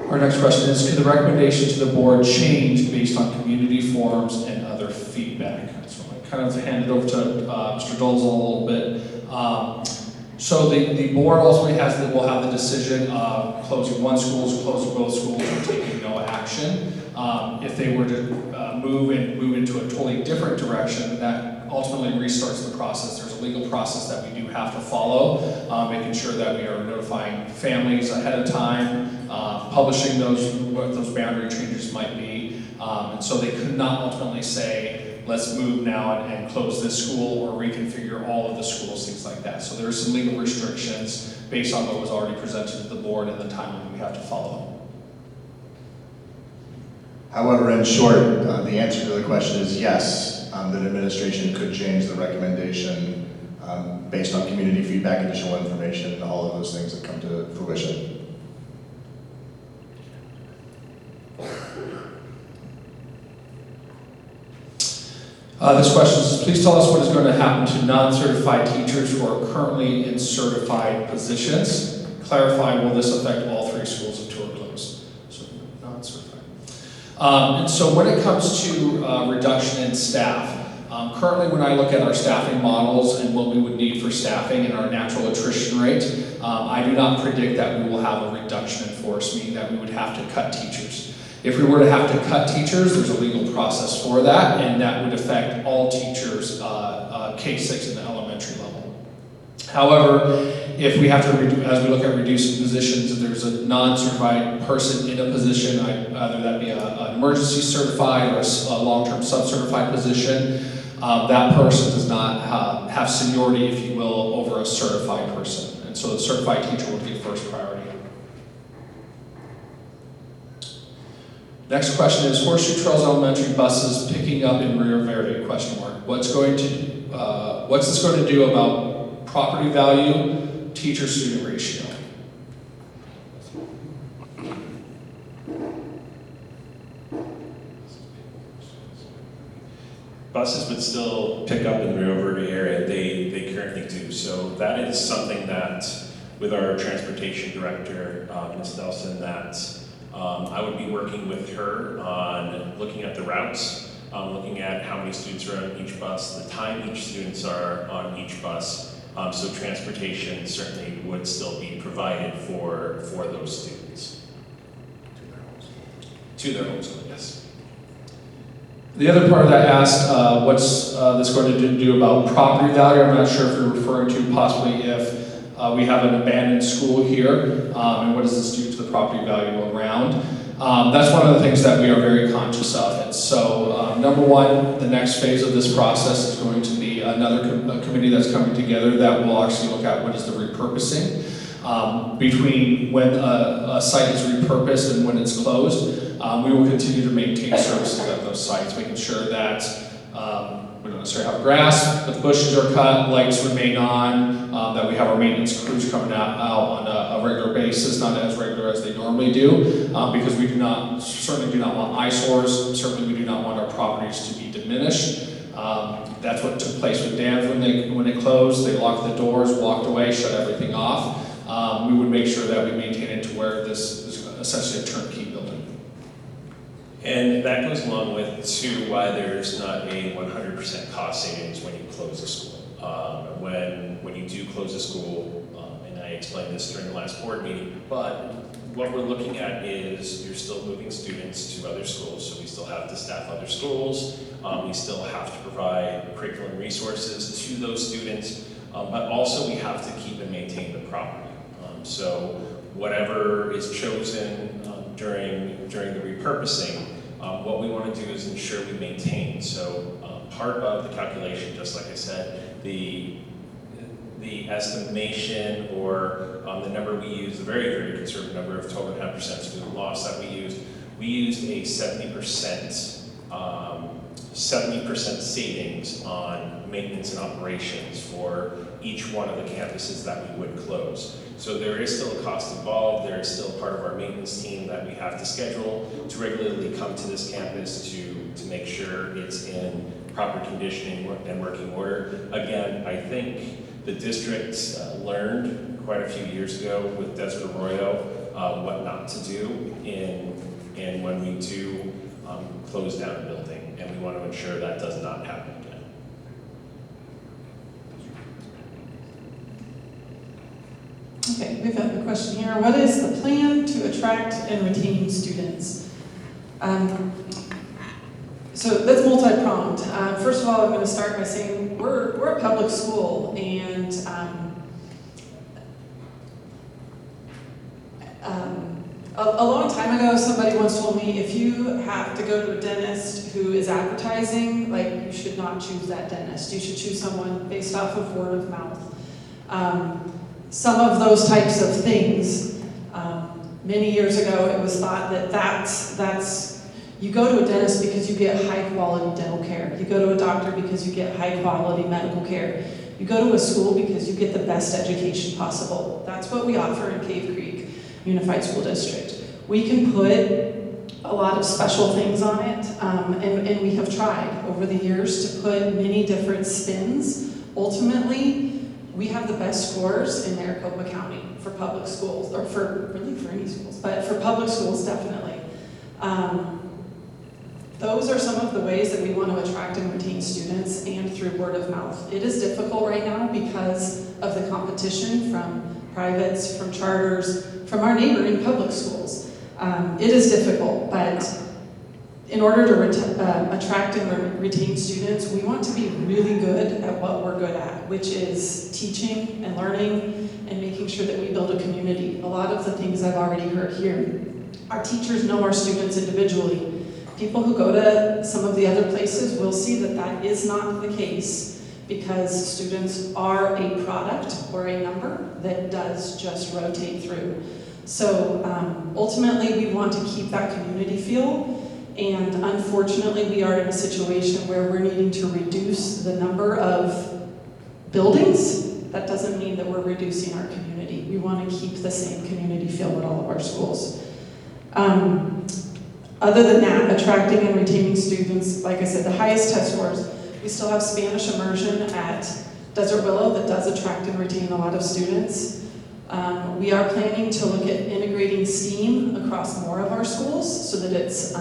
Our next question is, could the recommendation to the board change based on community forums and other feedback? So I kind of hand it over to Mr. Dolezal a little bit. So the board ultimately will have the decision of closing one school, closing both schools, or taking no action. If they were to move into a totally different direction, that ultimately restarts the process. There's a legal process that we do have to follow, making sure that we are notifying families ahead of time, publishing what those boundary changes might be. And so they could not ultimately say, let's move now and close this school or reconfigure all of the schools, things like that. So there are some legal restrictions based on what was already presented to the board and the timeline we have to follow. However, in short, the answer to the question is yes, that administration could change the recommendation based on community feedback, additional information, and all of those things that come to fruition. This question says, please tell us what is going to happen to non-certified teachers who are currently in certified positions. Clarify, will this affect all three schools if two are closed? So, non-certified. And so when it comes to reduction in staff, currently when I look at our staffing models and what we would need for staffing and our natural attrition rate, I do not predict that we will have a reduction in force, meaning that we would have to cut teachers. If we were to have to cut teachers, there's a legal process for that, and that would affect all teachers, K-6 in the elementary level. However, if we have to, as we look at reducing positions, if there's a non-certified person in a position, either that be an emergency certified or a long-term sub-certified position, that person does not have seniority, if you will, over a certified person. And so the certified teacher would get first priority. Next question is, Horseshoe Trails Elementary buses picking up in Rio Verde, question mark. What's this going to do about property value, teacher-student ratio? buses would still pick up in the Rio Verde area. They currently do. So that is something that, with our transportation director, Ms. Nelson, that I would be working with her on looking at the routes, looking at how many students are on each bus, the time each students are on each bus. So transportation certainly would still be provided for those students. To their home school, yes. The other part of that asked, what's this going to do about property value? I'm not sure if you're referring to possibly if we have an abandoned school here, and what does this do to the property value around? That's one of the things that we are very conscious of. And so, number one, the next phase of this process is going to be another committee that's coming together that will actually look at what is the repurposing between when a site is repurposed and when it's closed. We will continue to maintain services at those sites, making sure that we don't necessarily have grass, but the bushes are cut, lights remain on, that we have our maintenance crews coming out on a regular basis, not as regular as they normally do, because we certainly do not want eyesores, certainly we do not want our properties to be diminished. That's what took place with Dan's when they closed. They locked the doors, walked away, shut everything off. We would make sure that we maintain it to where this is essentially a turnkey building. And that goes along with, too, why there's not a 100% cost savings when you close a school. When you do close a school, and I explained this during the last board meeting, but what we're looking at is you're still moving students to other schools, so we still have to staff other schools. We still have to provide curriculum resources to those students, but also we have to keep and maintain the property. So whatever is chosen during the repurposing, what we want to do is ensure we maintain. So part of the calculation, just like I said, the estimation or the number we use, the very, very conservative number of 12.5% student loss that we used a 70% savings on maintenance and operations for each one of the campuses that we would close. So there is still a cost involved. There is still part of our maintenance team that we have to schedule to regularly come to this campus to make sure it's in proper conditioning and working order. Again, I think the district learned quite a few years ago with Desert Arroyo what not to do in when we do close down a building, and we want to ensure that does not happen again. Okay, we've got a question here. What is the plan to attract and retain students? So that's multi-pronged. First of all, I'm going to start by saying we're a public school, and a long time ago, somebody once told me, if you have to go to a dentist who is advertising, like, you should not choose that dentist. You should choose someone based off of word of mouth. Some of those types of things, many years ago, it was thought that that's you go to a dentist because you get high quality dental care. You go to a doctor because you get high quality medical care. You go to a school because you get the best education possible. That's what we offer in Cave Creek Unified School District. We can put a lot of special things on it, and we have tried over the years to put many different spins. Ultimately, we have the best scores in Maricopa County for public schools, or for any schools, but for public schools, definitely. Those are some of the ways that we want to attract and retain students, and through word of mouth. It is difficult right now because of the competition from privates, from charters, from our neighboring public schools. It is difficult, but in order to attract and retain students, we want to be really good at what we're good at, which is teaching and learning and making sure that we build a community. A lot of the things I've already heard here. Our teachers know our students individually. People who go to some of the other places will see that that is not the case, because students are a product or a number that does just rotate through. So ultimately, we want to keep that community feel. And unfortunately, we are in a situation where we're needing to reduce the number of buildings. That doesn't mean that we're reducing our community. We want to keep the same community feel at all of our schools. Other than that, attracting and retaining students, like I said, the highest test scores. We still have Spanish immersion at Desert Willow that does attract and retain a lot of students. We are planning to look at integrating STEAM across more of our schools so that it's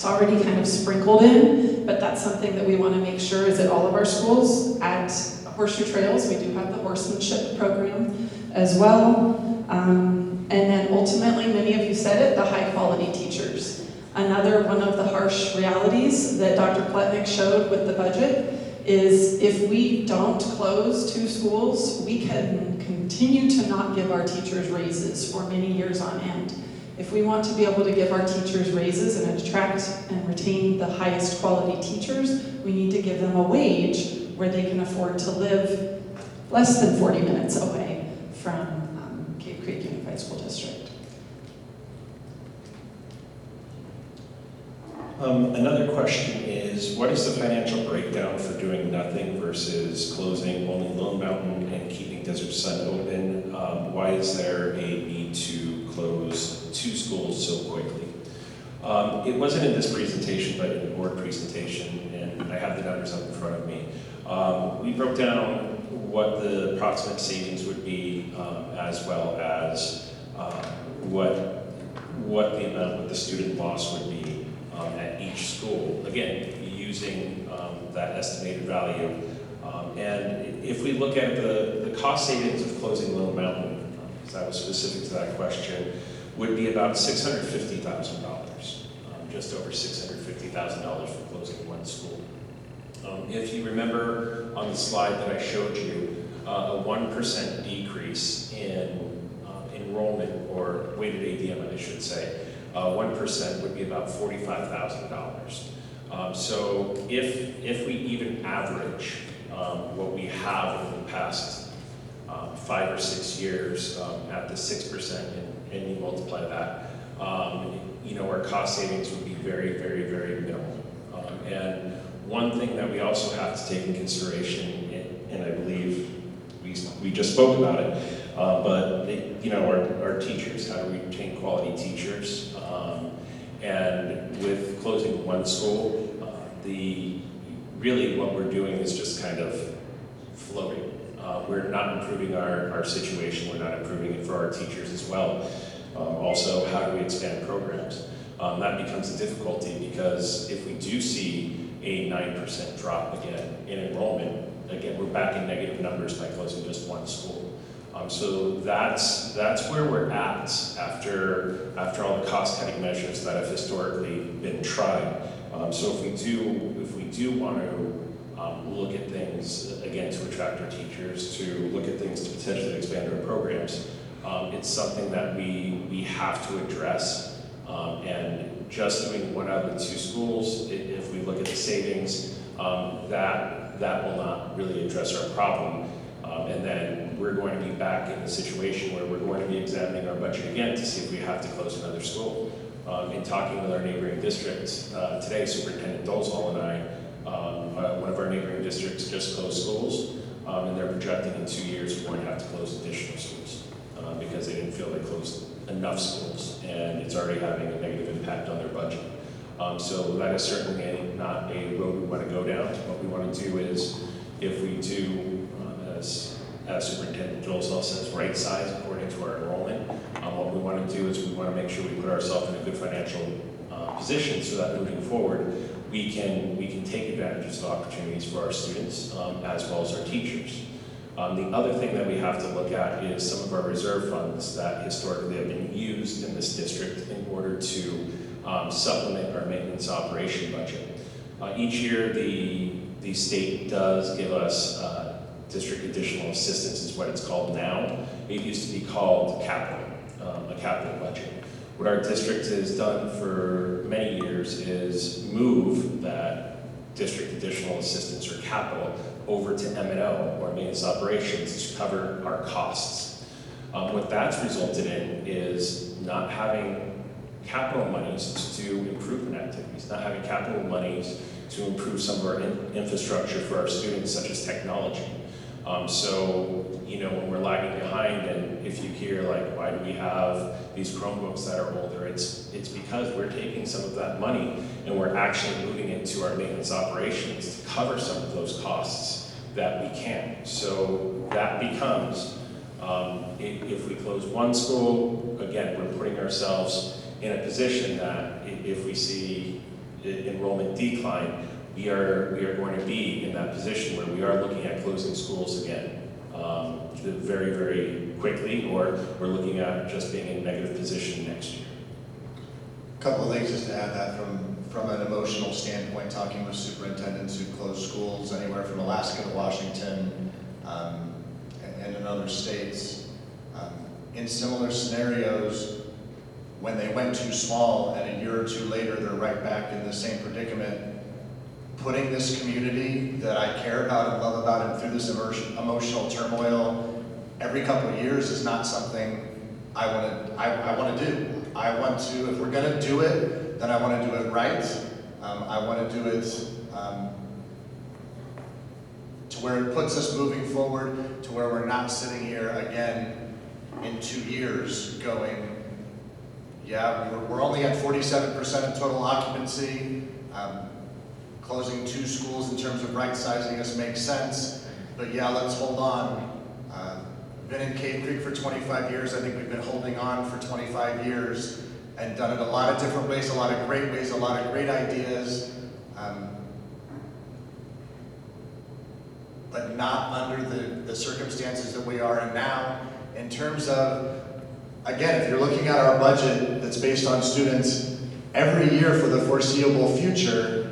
already kind of sprinkled in, but that's something that we want to make sure is at all of our schools. At Horseshoe Trails, we do have the horsemanship program as well. And then ultimately, many of you said it, the high quality teachers. Another one of the harsh realities that Dr. Pletnick showed with the budget is if we don't close 2 schools, we can continue to not give our teachers raises for many years on end. If we want to be able to give our teachers raises and attract and retain the highest quality teachers, we need to give them a wage where they can afford to live less than 40 minutes away from Cave Creek Unified School District. Another question is, what is the financial breakdown for doing nothing versus closing only Lone Mountain and keeping Desert Sun open? Why is there a need to close 2 schools so quickly? It wasn't in this presentation, but in the board presentation, and I have the numbers up in front of me. We broke down what the approximate savings would be, as well as what the amount of the student loss would be at each school. Again, using that estimated value. And if we look at the cost savings of closing Lone Mountain, because that was specific to that question, would be about $650,000, just over $650,000 for closing 1 school. If you remember on the slide that I showed you, a 1% decrease in enrollment, or weighted ADM, I should say, 1% would be about $45,000. So if we even average what we have over the past 5 or 6 years at the 6%, and you multiply that, our cost savings would be very, very, very minimal. And one thing that we also have to take in consideration, and I believe we just spoke about it, but our teachers, how do we retain quality teachers? And with closing 1 school, really what we're doing is just kind of floating. We're not improving our situation, we're not improving it for our teachers as well. Also, how do we expand programs? That becomes a difficulty, because if we do see a 9% drop again in enrollment, again, we're back in negative numbers by closing just 1 school. So that's where we're at after all the cost-cutting measures that have historically been tried. So if we do want to look at things again to attract our teachers, to look at things to potentially expand our programs, it's something that we have to address. And just doing 1 out of the 2 schools, if we look at the savings, that will not really address our problem. And then we're going to be back in a situation where we're going to be examining our budget again to see if we have to close another school. In talking with our neighboring districts today, Superintendent Dolezal and I, one of our neighboring districts just closed schools, and they're projecting in 2 years we're going to have to close additional schools because they didn't feel they closed enough schools, and it's already having a negative impact on their budget. So that is certainly not a road we want to go down. What we want to do is, if we do, as Superintendent Dolezal says, right size according to our enrollment, what we want to do is we want to make sure we put ourselves in a good financial position so that moving forward, we can take advantage of opportunities for our students as well as our teachers. The other thing that we have to look at is some of our reserve funds that historically have been used in this district in order to supplement our maintenance operation budget. Each year, the state does give us district additional assistance, is what it's called now. It used to be called capital, a capital budget. What our district has done for many years is move that district additional assistance or capital over to M&O, or maintenance operations, to cover our costs. What that's resulted in is not having capital monies to do improvement activities, not having capital monies to improve some of our infrastructure for our students, such as technology. So, when we're lagging behind, and if you hear like, why do we have these Chromebooks that are older, it's because we're taking some of that money and we're actually moving it to our maintenance operations to cover some of those costs that we can. So that becomes, if we close one school, again, we're putting ourselves in a position that if we see enrollment decline, we are going to be in that position where we are looking at closing schools again very, very quickly, or we're looking at just being in a negative position next year. A couple of things just to add that from an emotional standpoint, talking with superintendents who close schools anywhere from Alaska to Washington and in other states. In similar scenarios, when they went too small and a year or two later they're right back in the same predicament, putting this community that I care about and love about and through this emotional turmoil every couple of years is not something I want to do. I want to, if we're going to do it, then I want to do it right. I want to do it to where it puts us moving forward, to where we're not sitting here again in 2 years going, yeah, we're only at 47% of total occupancy. Closing 2 schools in terms of right sizing us makes sense, but yeah, let's hold on. Been in Cave Creek for 25 years. I think we've been holding on for 25 years and done it a lot of different ways, a lot of great ways, a lot of great ideas, but not under the circumstances that we are in now. In terms of, again, if you're looking at our budget that's based on students, every year for the foreseeable future,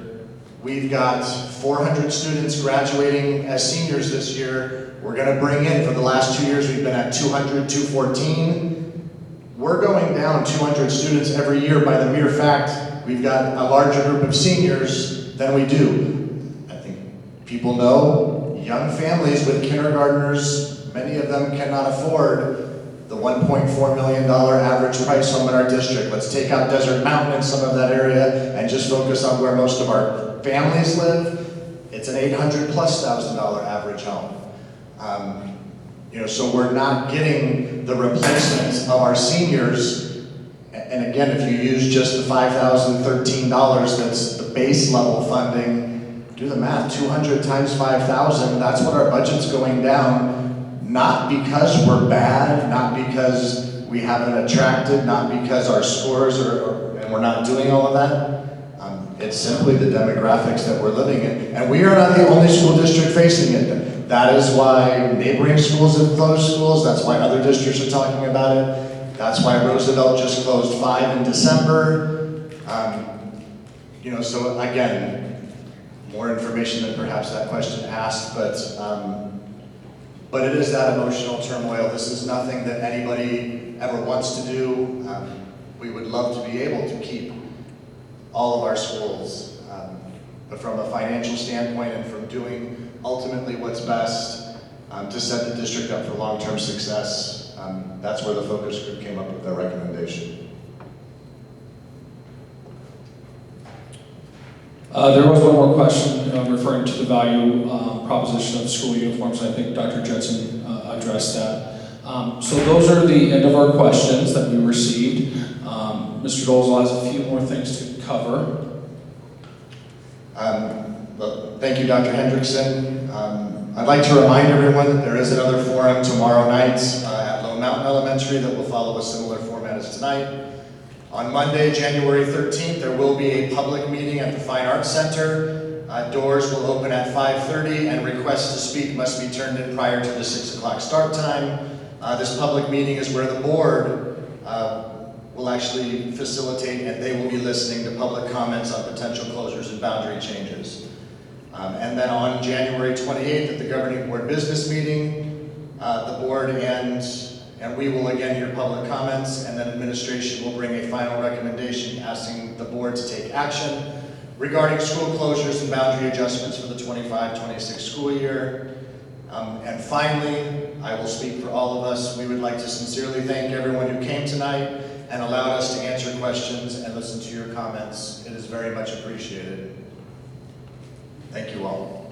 we've got 400 students graduating as seniors this year. We're going to bring in, for the last 2 years, we've been at 200, 214. We're going down 200 students every year by the mere fact we've got a larger group of seniors than we do. I think people know young families with kindergartners, many of them cannot afford the $1.4 million average price home in our district. Let's take out Desert Mountain and some of that area and just focus on where most of our families live. It's an $800,000+ average home. So we're not getting the replacements of our seniors. And again, if you use just the $5,013, that's the base level funding, do the math, 200 times 5,000, that's what our budget's going down. Not because we're bad, not because we haven't attracted, not because our scores and we're not doing all of that. It's simply the demographics that we're living in. And we are not the only school district facing it. That is why neighboring schools have closed schools. That's why other districts are talking about it. That's why Roosevelt just closed 5 in December. So again, more information than perhaps that question asked, but it is that emotional turmoil. This is nothing that anybody ever wants to do. We would love to be able to keep all of our schools, but from a financial standpoint and from doing ultimately what's best to set the district up for long-term success, that's where the focus group came up with their recommendation. There was one more question referring to the value proposition of school uniforms. I think Dr. Judson addressed that. So those are the end of our questions that we received. Mr. Dolezal has a few more things to cover. Thank you, Dr. Hendrickson. I'd like to remind everyone that there is another forum tomorrow night at Lone Mountain Elementary that will follow a similar format as tonight. On Monday, January 13th, there will be a public meeting at the Fine Arts Center. Doors will open at 5:30 and requests to speak must be turned in prior to the 6 o'clock start time. This public meeting is where the board will actually facilitate, and they will be listening to public comments on potential closures and boundary changes. And then on January 28th at the governing board business meeting, the board and we will again hear public comments, and then administration will bring a final recommendation asking the board to take action regarding school closures and boundary adjustments for the 25-26 school year. And finally, I will speak for all of us. We would like to sincerely thank everyone who came tonight and allowed us to answer questions and listen to your comments. It is very much appreciated. Thank you all.